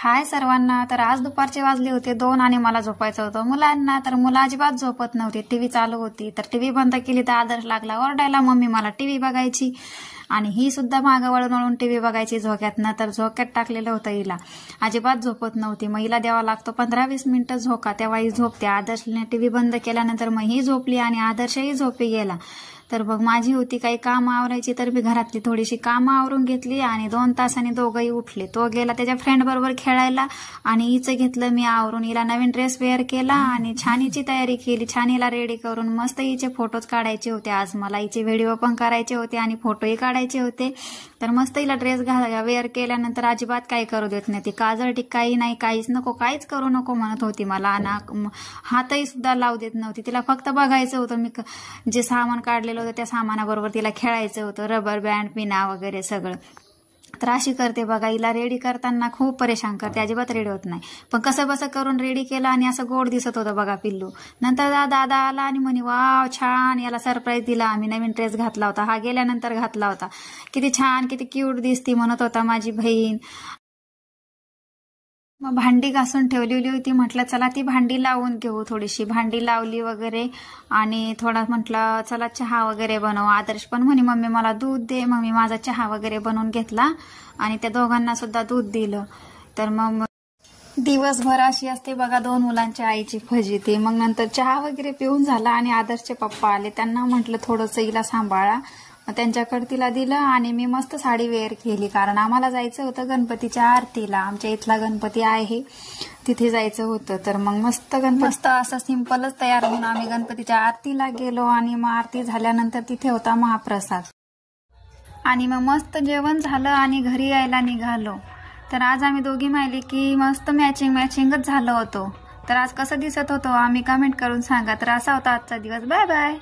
हाय सर्वांना. तर आज दुपारचे वाजले होते 2 आणि मला झोपायचं होतं. मुलांना तर मुलं अजिबात झोपत नव्हते. टीव्ही चालू होती तर टीव्ही बंद केली तर आदर्श लागला ओरडायला, मम्मी मला टीव्ही बघायची. आणि ही सुद्धा मागं वळून वळून टीव्ही बघायची झोक्यातनं. तर झोक्यात टाकलेलं होतं हिला, अजिबात झोपत नव्हती. मग हिला द्यावा लागतो 15-20 मिनिटं झोका, तेव्हा ही झोपते. आदर्शने टीव्ही बंद केल्यानंतर मग ही झोपली आणि आदर्शही झोपी गेला. तर बघ माझी होती काही काम आवरायची, तर मी घरातली थोडीशी कामं आवरून घेतली आणि 2 तासांनी दोघंही उठले. तो गेला त्याच्या फ्रेंड बरोबर खेळायला आणि हिचं घेतलं मी आवरून. हिला नवीन ड्रेस वेअर केला आणि छान हिची तयारी केली. छान हिला रेडी करून मस्त हिचे फोटोज काढायचे होते. आज मला हिचे व्हिडिओ पण करायचे होते आणि फोटोही काढायचे होते. तर मस्त हिला ड्रेस वेअर केल्यानंतर अजिबात काही करू देत नाही. ती काजळ टिक्काही नाही, काहीच नको, काहीच करू नको म्हणत होती मला. हातही सुद्धा लावू देत नव्हती. तिला फक्त बघायचं होतं. मी जे सामान काढलेलं होतं त्या सामानाबरोबर तिला खेळायचं होतं, रबर बँड, पिना वगैरे सगळं. तर अशी करते बघा. हिला रेडी करताना खूप परेशान करते, अजिबात रेडी होत नाही. पण कसं बसं करून रेडी केलं आणि असं गोड दिसत होतं बघा पिल्लू. नंतर दादा आला आणि म्हणे वाव छान, याला सरप्राईज दिला. आम्ही नवीन ड्रेस घातला होता, हा गेल्यानंतर घातला होता. किती छान, किती क्यूट दिसती म्हणत होता माझी बहीण. मग भांडी घासून ठेवलेली होती, म्हटलं चला ती भांडी लावून घेऊ. थोडीशी भांडी लावली वगैरे आणि थोडा म्हटलं चला चहा वगैरे बनव. आदर्श पण म्हणे मम्मी मला दूध दे. मग मी माझा चहा वगैरे बनवून घेतला आणि त्या दोघांना सुद्धा दूध दिलं. तर मग दिवसभर अशी असते बघा 2 मुलांच्या आईची फजिती. मग नंतर चहा वगैरे पिऊन झाला आणि आदर्शचे पप्पा आले. त्यांना म्हटलं थोडंसं हिला सांभाळा. त्यांच्याकडे तिला दिलं आणि मी मस्त साडी वेअर केली, कारण आम्हाला जायचं होतं गणपतीच्या आरतीला. आमच्या इथला गणपती आहे तिथे जायचं होतं. तर मग मस्त असं सिंपलच तयार होऊन आम्ही गणपतीच्या आरतीला गेलो आणि मग आरती झाल्यानंतर तिथे होता महाप्रसाद आणि मग मस्त जेवण झालं आणि घरी यायला निघालो. तर आज आम्ही दोघी माहिली की मस्त मॅचिंगच झालं होतं. तर आज कसं दिसत होतो आम्ही कमेंट करून सांगा. तर असा होता आजचा दिवस. Bye bye.